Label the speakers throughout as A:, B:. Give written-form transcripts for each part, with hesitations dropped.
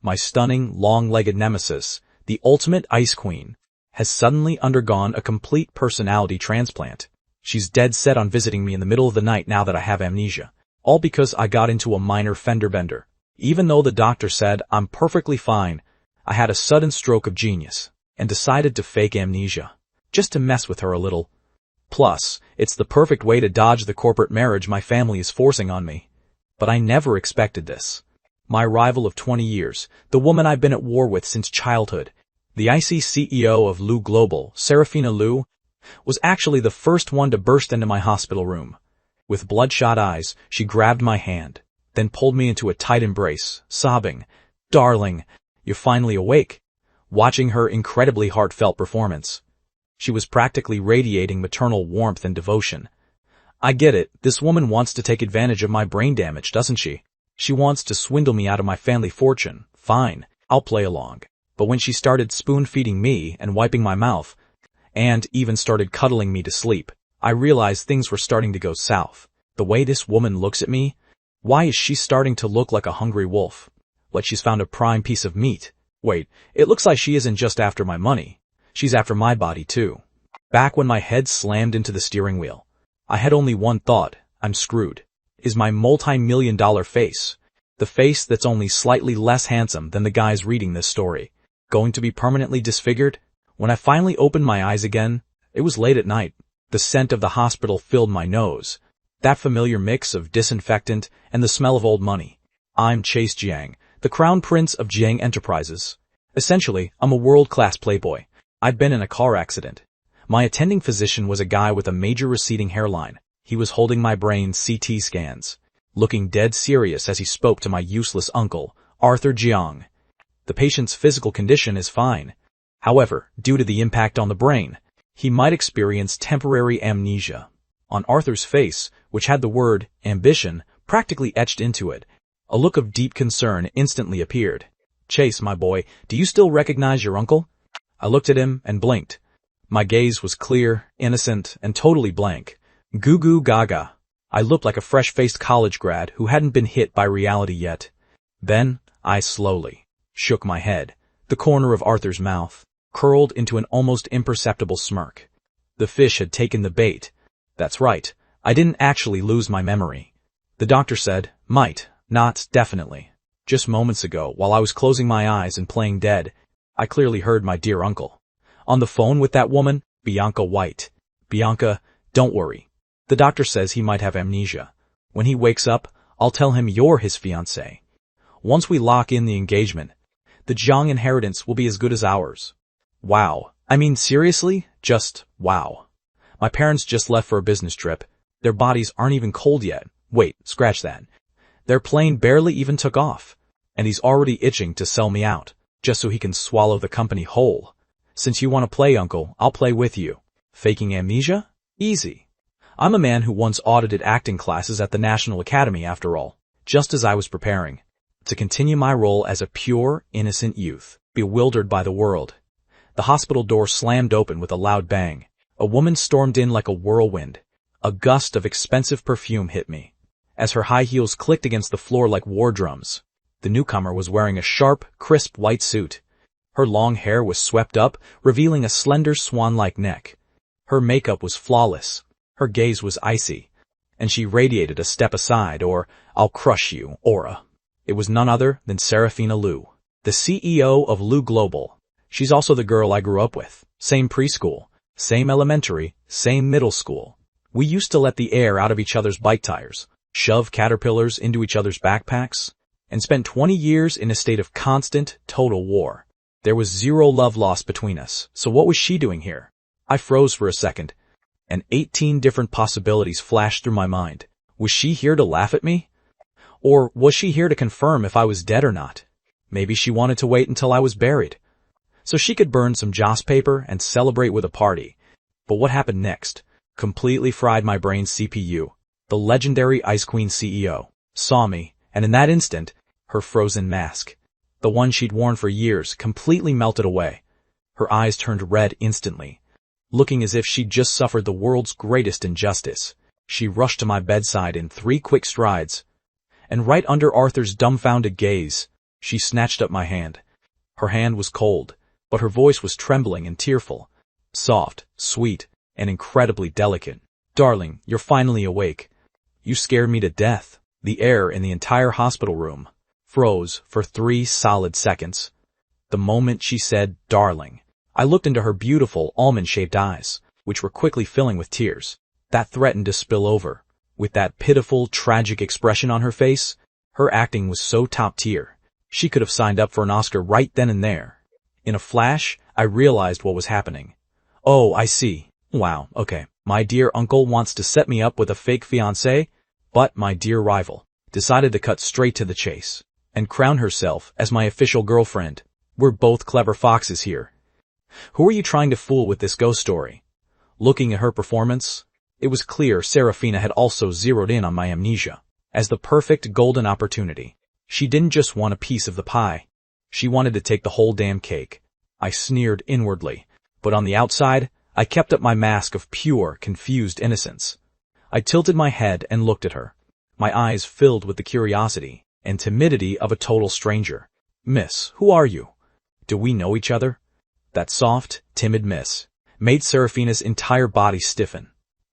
A: my stunning, long-legged nemesis, the ultimate ice queen, has suddenly undergone a complete personality transplant. She's dead set on visiting me in the middle of the night now that I have amnesia. All because I got into a minor fender bender. Even though the doctor said I'm perfectly fine, I had a sudden stroke of genius and decided to fake amnesia, just to mess with her a little. Plus, it's the perfect way to dodge the corporate marriage my family is forcing on me. But I never expected this. My rival of 20 years, the woman I've been at war with since childhood, the IC CEO of Lu Global, Serafina Lu, was actually the first one to burst into my hospital room. With bloodshot eyes, she grabbed my hand, then pulled me into a tight embrace, sobbing, "Darling, you're finally awake." Watching her incredibly heartfelt performance, she was practically radiating maternal warmth and devotion. I get it, this woman wants to take advantage of my brain damage, doesn't she? She wants to swindle me out of my family fortune. Fine, I'll play along. But when she started spoon-feeding me and wiping my mouth, and even started cuddling me to sleep, I realized things were starting to go south. The way this woman looks at me, why is she starting to look like a hungry wolf? Like she's found a prime piece of meat. Wait, it looks like she isn't just after my money. She's after my body too. Back when my head slammed into the steering wheel, I had only one thought: I'm screwed. Is my multi-million-dollar face, the face that's only slightly less handsome than the guys reading this story, going to be permanently disfigured? When I finally opened my eyes again, it was late at night. The scent of the hospital filled my nose, that familiar mix of disinfectant and the smell of old money. I'm Chase Jiang, the Crown Prince of Jiang Enterprises. Essentially, I'm a world-class playboy. I'd been in a car accident. My attending physician was a guy with a major receding hairline. He was holding my brain's CT scans, looking dead serious as he spoke to my useless uncle, Arthur Jiang. The patient's physical condition is fine. However, due to the impact on the brain, he might experience temporary amnesia. On Arthur's face, which had the word ambition practically etched into it, a look of deep concern instantly appeared. "Chase, my boy, do you still recognize your uncle?" I looked at him and blinked. My gaze was clear, innocent, and totally blank. Goo goo gaga. I looked like a fresh-faced college grad who hadn't been hit by reality yet. Then, I slowly shook my head. The corner of Arthur's mouth curled into an almost imperceptible smirk. The fish had taken the bait. That's right, I didn't actually lose my memory. The doctor said, might, not definitely. Just moments ago, while I was closing my eyes and playing dead, I clearly heard my dear uncle on the phone with that woman, Bianca White. "Bianca, don't worry. The doctor says he might have amnesia. When he wakes up, I'll tell him you're his fiancée. Once we lock in the engagement, the Jiang inheritance will be as good as ours." Wow. I mean, seriously? Just wow. My parents just left for a business trip. Their bodies aren't even cold yet. Wait, scratch that. Their plane barely even took off. And he's already itching to sell me out, just so he can swallow the company whole. Since you want to play, uncle, I'll play with you. Faking amnesia? Easy. I'm a man who once audited acting classes at the National Academy, after all. Just as I was preparing to continue my role as a pure, innocent youth, bewildered by the world, the hospital door slammed open with a loud bang. A woman stormed in like a whirlwind. A gust of expensive perfume hit me, as her high heels clicked against the floor like war drums. The newcomer was wearing a sharp, crisp white suit. Her long hair was swept up, revealing a slender swan-like neck. Her makeup was flawless. Her gaze was icy, and she radiated a step aside or "I'll crush you" aura. It was none other than Serafina Lu, the CEO of Lu Global. She's also the girl I grew up with. Same preschool, same elementary, same middle school. We used to let the air out of each other's bike tires, shove caterpillars into each other's backpacks, and spent 20 years in a state of constant, total war. There was zero love lost between us, so what was she doing here? I froze for a second, and 18 different possibilities flashed through my mind. Was she here to laugh at me? Or was she here to confirm if I was dead or not? Maybe she wanted to wait until I was buried, so she could burn some joss paper and celebrate with a party. But what happened next completely fried my brain's CPU. The legendary Ice Queen CEO saw me, and in that instant, her frozen mask, the one she'd worn for years, completely melted away. Her eyes turned red instantly, looking as if she'd just suffered the world's greatest injustice. She rushed to my bedside in 3 quick strides, and right under Arthur's dumbfounded gaze, She snatched up my hand. Her hand was cold, but her voice was trembling and tearful. Soft, sweet, and incredibly delicate. Darling, you're finally awake. You scared me to death. The air in the entire hospital room froze for 3 solid seconds. The moment she said, darling, I looked into her beautiful almond-shaped eyes, which were quickly filling with tears. That threatened to spill over. With that pitiful, tragic expression on her face, her acting was so top tier. She could have signed up for an Oscar right then and there. In a flash, I realized what was happening. Oh, I see. Wow, okay. My dear uncle wants to set me up with a fake fiancé, but my dear rival decided to cut straight to the chase and crown herself as my official girlfriend. We're both clever foxes here. Who are you trying to fool with this ghost story? Looking at her performance, it was clear Serafina had also zeroed in on my amnesia as the perfect golden opportunity. She didn't just want a piece of the pie. She wanted to take the whole damn cake. I sneered inwardly, but on the outside, I kept up my mask of pure, confused innocence. I tilted my head and looked at her, my eyes filled with the curiosity and timidity of a total stranger. Miss, who are you? Do we know each other? That soft, timid miss made Serafina's entire body stiffen.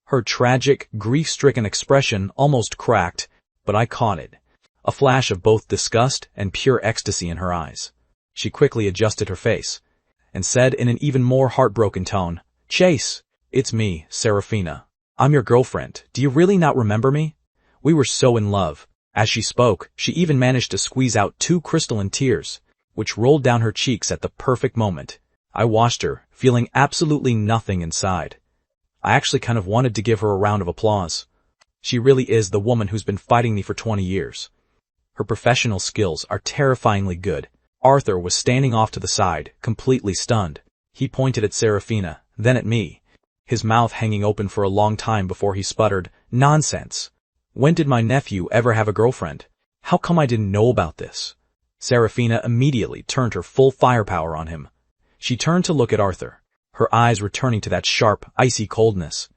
A: Her tragic, grief-stricken expression almost cracked, but I caught it. A flash of both disgust and pure ecstasy in her eyes. She quickly adjusted her face and said in an even more heartbroken tone, Chase, it's me, Serafina. I'm your girlfriend. Do you really not remember me? We were so in love. As she spoke, she even managed to squeeze out 2 crystalline tears, which rolled down her cheeks at the perfect moment. I watched her, feeling absolutely nothing inside. I actually kind of wanted to give her a round of applause. She really is the woman who's been fighting me for 20 years. Her professional skills are terrifyingly good. Arthur was standing off to the side, completely stunned. He pointed at Serafina, then at me, his mouth hanging open for a long time before he sputtered, Nonsense! When did my nephew ever have a girlfriend? How come I didn't know about this? Serafina immediately turned her full firepower on him. She turned to look at Arthur, her eyes returning to that sharp, icy coldness.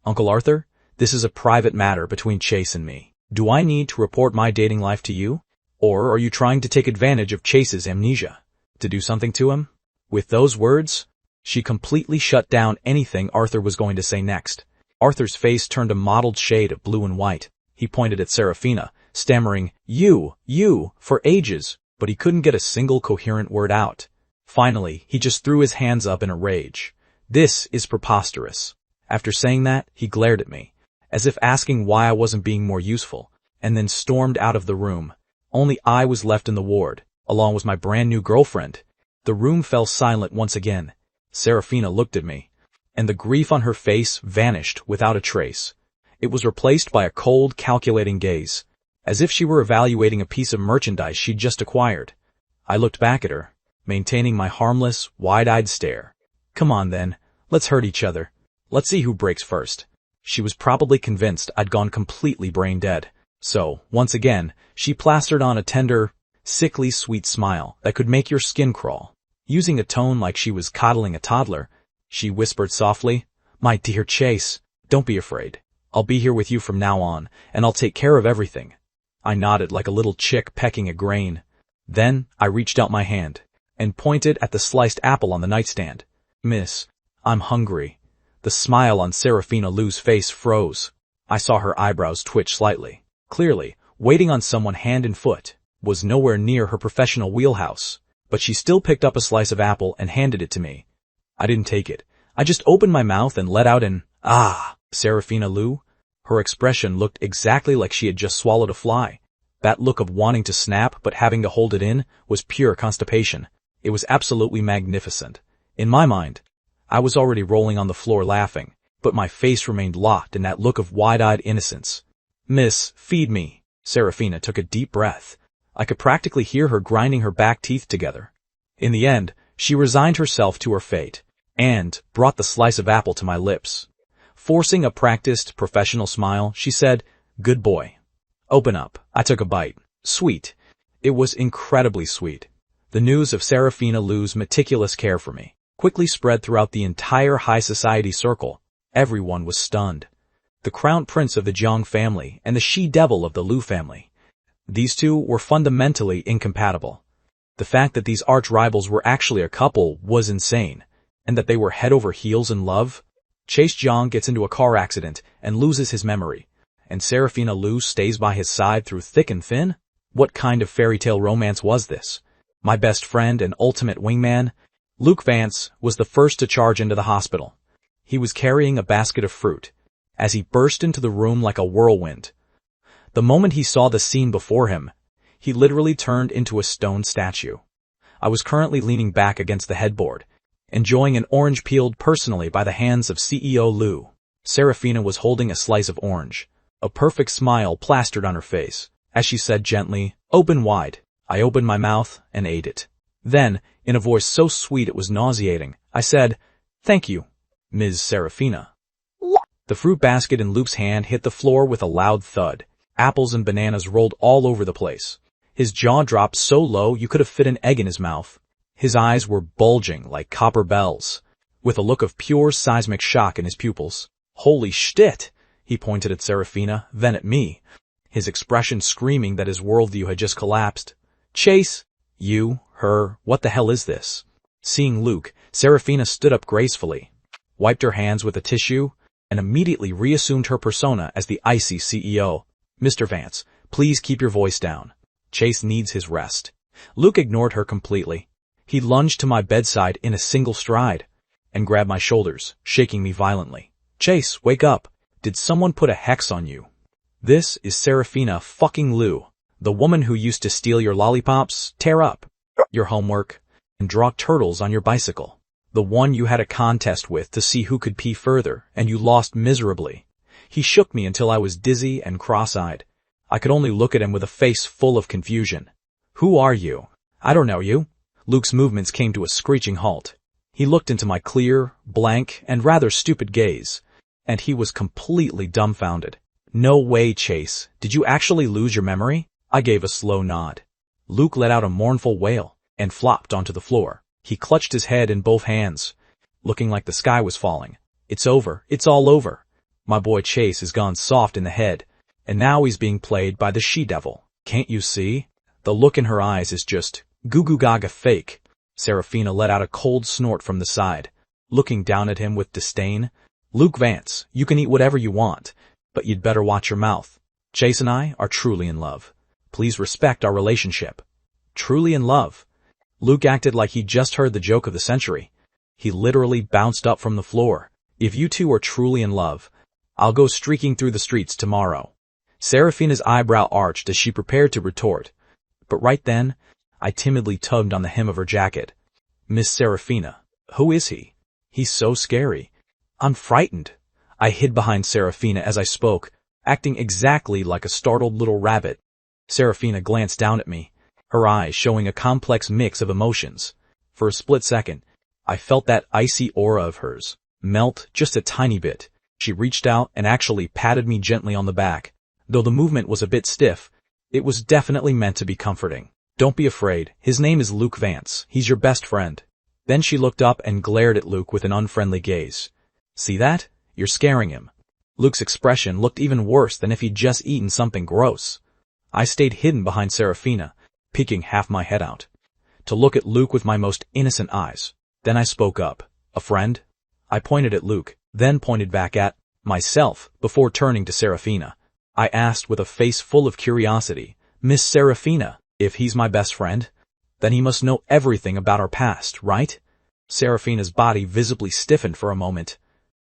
A: Uncle Arthur, this is a private matter between Chase and me. Do I need to report my dating life to you? Or are you trying to take advantage of Chase's amnesia to do something to him? With those words, she completely shut down anything Arthur was going to say next. Arthur's face turned a mottled shade of blue and white. He pointed at Serafina, stammering, you, for ages, but he couldn't get a single coherent word out. Finally, he just threw his hands up in a rage. This is preposterous. After saying that, he glared at me, as if asking why I wasn't being more useful, and then stormed out of the room. Only I was left in the ward, along with my brand new girlfriend. The room fell silent once again. Serafina looked at me, and the grief on her face vanished without a trace. It was replaced by a cold, calculating gaze, as if she were evaluating a piece of merchandise she'd just acquired. I looked back at her, maintaining my harmless, wide-eyed stare. Come on then, let's hurt each other. Let's see who breaks first. She was probably convinced I'd gone completely brain dead. So, once again, she plastered on a tender, sickly sweet smile that could make your skin crawl. Using a tone like she was coddling a toddler, she whispered softly, My dear Chase, don't be afraid. I'll be here with you from now on, and I'll take care of everything. I nodded like a little chick pecking a grain. Then I reached out my hand and pointed at the sliced apple on the nightstand. Miss, I'm hungry. The smile on Serafina Lou's face froze. I saw her eyebrows twitch slightly. Clearly, waiting on someone hand and foot was nowhere near her professional wheelhouse, but she still picked up a slice of apple and handed it to me. I didn't take it. I just opened my mouth and let out an, ah. Serafina Lou? Her expression looked exactly like she had just swallowed a fly. That look of wanting to snap but having to hold it in was pure constipation. It was absolutely magnificent. In my mind, I was already rolling on the floor laughing, but my face remained locked in that look of wide-eyed innocence. Miss, feed me. Serafina took a deep breath. I could practically hear her grinding her back teeth together. In the end, she resigned herself to her fate and brought the slice of apple to my lips. Forcing a practiced, professional smile, she said, Good boy. Open up. I took a bite. Sweet. It was incredibly sweet. The news of Serafina Lou's meticulous care for me quickly spread throughout the entire high society circle. Everyone was stunned. The crown prince of the Jiang family and the she-devil of the Liu family. These two were fundamentally incompatible. The fact that these arch-rivals were actually a couple was insane, and that they were head over heels in love. Chase Jiang gets into a car accident and loses his memory, and Serafina Liu stays by his side through thick and thin? What kind of fairy tale romance was this? My best friend and ultimate wingman? Luke Vance was the first to charge into the hospital. He was carrying a basket of fruit, as he burst into the room like a whirlwind. The moment he saw the scene before him, he literally turned into a stone statue. I was currently leaning back against the headboard, enjoying an orange peeled personally by the hands of CEO Liu. Serafina was holding a slice of orange, a perfect smile plastered on her face, as she said gently, "Open wide." I opened my mouth and ate it. Then, in a voice so sweet it was nauseating, I said, "Thank you, Ms. Serafina." The fruit basket in Luke's hand hit the floor with a loud thud. Apples and bananas rolled all over the place. His jaw dropped so low you could have fit an egg in his mouth. His eyes were bulging like copper bells, with a look of pure seismic shock in his pupils. "Holy shit!" He pointed at Serafina, then at me, his expression screaming that his worldview had just collapsed. "Chase! You, her, what the hell is this?" Seeing Luke, Serafina stood up gracefully, wiped her hands with a tissue, and immediately reassumed her persona as the icy CEO. "Mr. Vance, please keep your voice down. Chase needs his rest." Luke ignored her completely. He lunged to my bedside in a single stride, and grabbed my shoulders, shaking me violently. "Chase, wake up. Did someone put a hex on you? This is Serafina fucking Liu, the woman who used to steal your lollipops, tear up your homework, and draw turtles on your bicycle. The one you had a contest with to see who could pee further, and you lost miserably." He shook me until I was dizzy and cross-eyed. I could only look at him with a face full of confusion. "Who are you?" "I don't know you." Luke's movements came to a screeching halt. He looked into my clear, blank, and rather stupid gaze, and he was completely dumbfounded. "No way, Chase. Did you actually lose your memory?" I gave a slow nod. Luke let out a mournful wail and flopped onto the floor. He clutched his head in both hands, looking like the sky was falling. "It's over. It's all over. My boy Chase has gone soft in the head, and now he's being played by the she-devil. Can't you see? The look in her eyes is just goo-goo-gaga fake." Serafina let out a cold snort from the side, looking down at him with disdain. "Luke Vance, you can eat whatever you want, but you'd better watch your mouth. Chase and I are truly in love. Please respect our relationship." Truly in love? Luke acted like he'd just heard the joke of the century. He literally bounced up from the floor. "If you two are truly in love, I'll go streaking through the streets tomorrow." Serafina's eyebrow arched as she prepared to retort, but right then, I timidly tugged on the hem of her jacket. "Miss Serafina, who is he? He's so scary. I'm frightened." I hid behind Serafina as I spoke, acting exactly like a startled little rabbit. Serafina glanced down at me, her eyes showing a complex mix of emotions. For a split second, I felt that icy aura of hers melt just a tiny bit. She reached out and actually patted me gently on the back. Though the movement was a bit stiff, it was definitely meant to be comforting. "Don't be afraid. His name is Luke Vance. He's your best friend." Then she looked up and glared at Luke with an unfriendly gaze. "See that? You're scaring him." Luke's expression looked even worse than if he'd just eaten something gross. I stayed hidden behind Serafina, peeking half my head out, to look at Luke with my most innocent eyes. Then I spoke up. "A friend?" I pointed at Luke, then pointed back at myself before turning to Serafina. I asked with a face full of curiosity, "Miss Serafina, if he's my best friend, then he must know everything about our past, right?" Serafina's body visibly stiffened for a moment.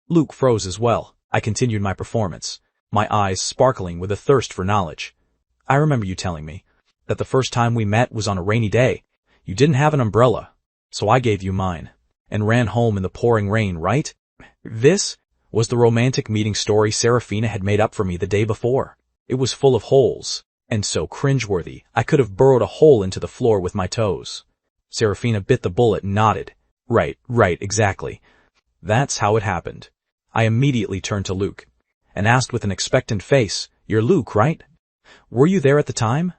A: Luke froze as well. I continued my performance, my eyes sparkling with a thirst for knowledge. "I remember you telling me that the first time we met was on a rainy day. You didn't have an umbrella, so I gave you mine, and ran home in the pouring rain, right?" This was the romantic meeting story Serafina had made up for me the day before. It was full of holes, and so cringeworthy I could have burrowed a hole into the floor with my toes. Serafina bit the bullet and nodded. Right, exactly. That's how it happened." I immediately turned to Luke, and asked with an expectant face, "You're Luke, right? Were you there at the time?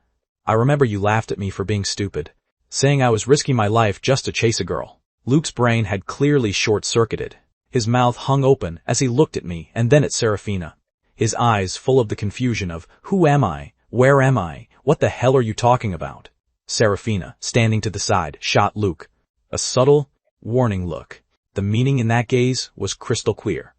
A: I remember you laughed at me for being stupid, saying I was risking my life just to chase a girl." Luke's brain had clearly short-circuited. His mouth hung open as he looked at me and then at Serafina, his eyes full of the confusion of, "Who am I? Where am I? What the hell are you talking about?" Serafina, standing to the side, shot Luke a subtle, warning look. The meaning in that gaze was crystal clear.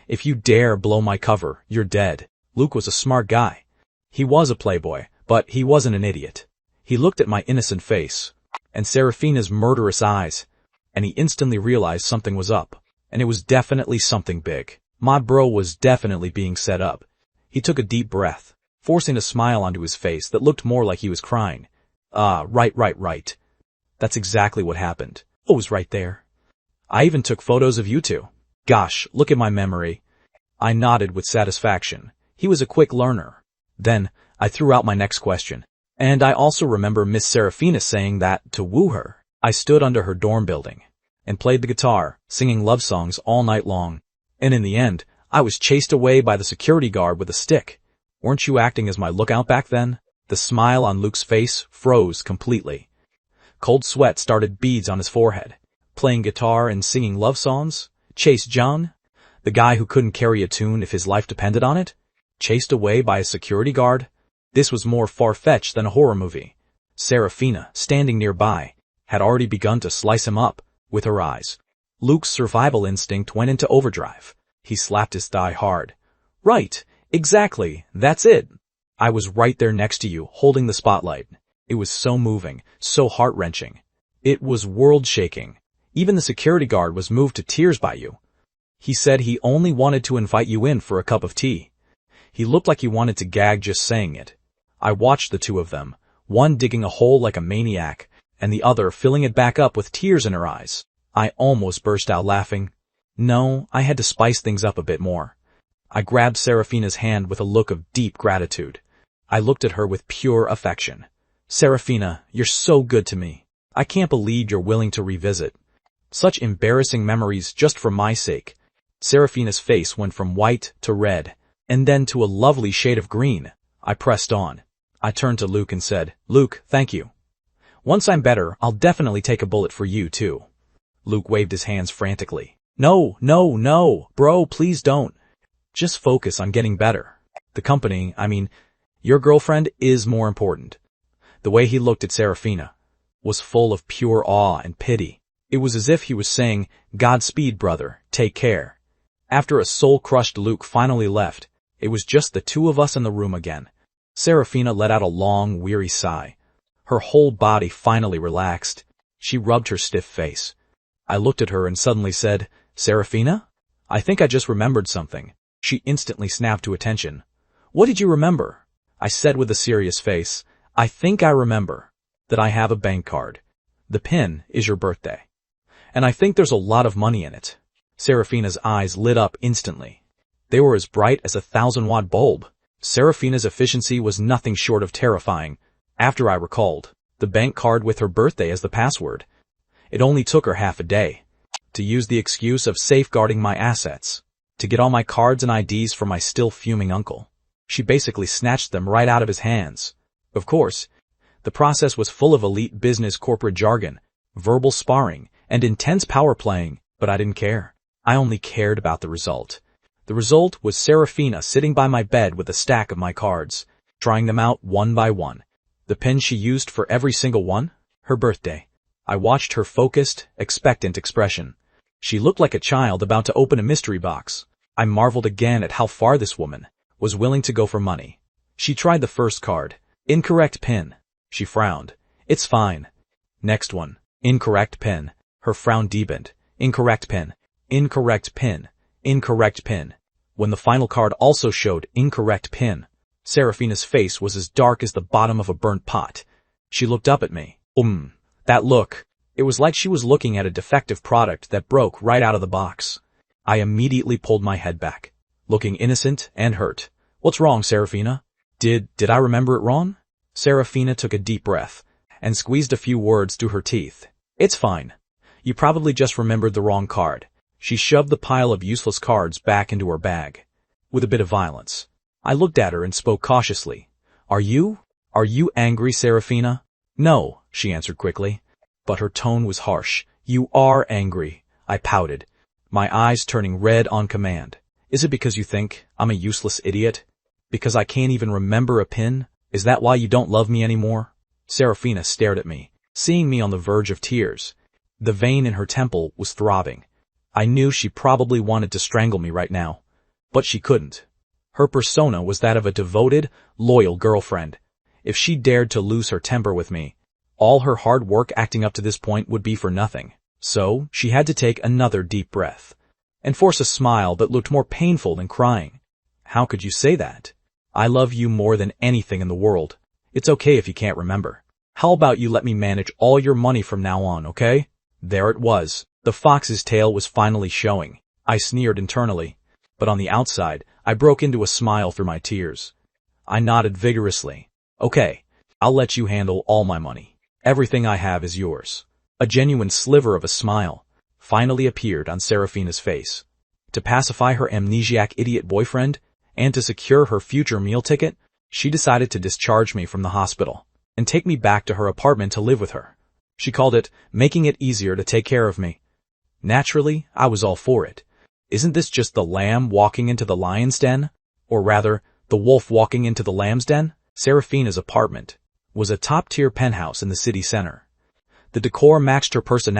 A: If you dare blow my cover, you're dead. Luke was a smart guy. He was a playboy, but he wasn't an idiot. He looked at my innocent face and Serafina's murderous eyes, and he instantly realized something was up, and it was definitely something big. My bro was definitely being set up. He took a deep breath, forcing a smile onto his face that looked more like he was crying. Right. That's exactly what happened. I was right there. I even took photos of you two. Gosh, look at my memory. I nodded with satisfaction. He was a quick learner. Then, I threw out my next question. And I also remember Miss Serafina saying that, to woo her, I stood under her dorm building and played the guitar, singing love songs all night long. And in the end, I was chased away by the security guard with a stick. Weren't you acting as my lookout back then? The smile on Luke's face froze completely. Cold sweat started beads on his forehead. Playing guitar and singing love songs? Chase John? The guy who couldn't carry a tune if his life depended on it? Chased away by a security guard? This was more far-fetched than a horror movie. Serafina, standing nearby, had already begun to slice him up with her eyes. Luke's survival instinct went into overdrive. He slapped his thigh hard. Right, exactly, that's it. I was right there next to you, holding the spotlight. It was so moving, so heart-wrenching. It was world-shaking. Even the security guard was moved to tears by you. He said he only wanted to invite you in for a cup of tea. He looked like he wanted to gag just saying it. I watched the two of them, one digging a hole like a maniac, and the other filling it back up with tears in her eyes. I almost burst out laughing. No, I had to spice things up a bit more. I grabbed Serafina's hand with a look of deep gratitude. I looked at her with pure affection. Serafina, you're so good to me. I can't believe you're willing to revisit. Such embarrassing memories just for my sake. Serafina's face went from white to red, and then to a lovely shade of green. I pressed on. I turned to Luke and said, Luke, thank you. Once I'm better, I'll definitely take a bullet for you, too. Luke waved his hands frantically. No, bro, please don't. Just focus on getting better. The company, your girlfriend is more important. The way he looked at Serafina was full of pure awe and pity. It was as if he was saying, Godspeed, brother, take care. After a soul-crushed Luke finally left, it was just the two of us in the room again. Serafina let out a long, weary sigh. Her whole body finally relaxed. She rubbed her stiff face. I looked at her and suddenly said, Serafina? I think I just remembered something. She instantly snapped to attention. What did you remember? I said with a serious face, I think I remember that I have a bank card. The PIN is your birthday. And I think there's a lot of money in it. Serafina's eyes lit up instantly. They were as bright as a 1,000-watt bulb. Serafina's efficiency was nothing short of terrifying. After I recalled the bank card with her birthday as the password, it only took her half a day to use the excuse of safeguarding my assets, to get all my cards and IDs from my still fuming uncle. She basically snatched them right out of his hands. Of course, the process was full of elite business corporate jargon, verbal sparring, and intense power playing, but I didn't care. I only cared about the result. The result was Serafina sitting by my bed with a stack of my cards, trying them out one by one. The pin she used for every single one? Her birthday. I watched her focused, expectant expression. She looked like a child about to open a mystery box. I marveled again at how far this woman was willing to go for money. She tried the first card. Incorrect pin. She frowned. It's fine. Next one. Incorrect pin. Her frown deepened. Incorrect pin. Incorrect pin. Incorrect pin. When the final card also showed incorrect pin, Serafina's face was as dark as the bottom of a burnt pot. She looked up at me. That look. It was like she was looking at a defective product that broke right out of the box. I immediately pulled my head back, looking innocent and hurt. What's wrong, Serafina? Did I remember it wrong? Serafina took a deep breath and squeezed a few words through her teeth. It's fine. You probably just remembered the wrong card. She shoved the pile of useless cards back into her bag, with a bit of violence. I looked at her and spoke cautiously. Are you angry, Serafina? No, she answered quickly, but her tone was harsh. You are angry, I pouted, my eyes turning red on command. Is it because you think I'm a useless idiot? Because I can't even remember a pin? Is that why you don't love me anymore? Serafina stared at me, seeing me on the verge of tears. The vein in her temple was throbbing. I knew she probably wanted to strangle me right now, but she couldn't. Her persona was that of a devoted, loyal girlfriend. If she dared to lose her temper with me, all her hard work acting up to this point would be for nothing. So she had to take another deep breath and force a smile that looked more painful than crying. How could you say that? I love you more than anything in the world. It's okay if you can't remember. How about you let me manage all your money from now on, okay? There it was. The fox's tail was finally showing. I sneered internally, but on the outside, I broke into a smile through my tears. I nodded vigorously. Okay, I'll let you handle all my money. Everything I have is yours. A genuine sliver of a smile finally appeared on Serafina's face. To pacify her amnesiac idiot boyfriend, and to secure her future meal ticket, she decided to discharge me from the hospital and take me back to her apartment to live with her. She called it making it easier to take care of me. Naturally, I was all for it. Isn't this just the lamb walking into the lion's den? Or rather, the wolf walking into the lamb's den? Serafina's apartment was a top-tier penthouse in the city center. The decor matched her personality.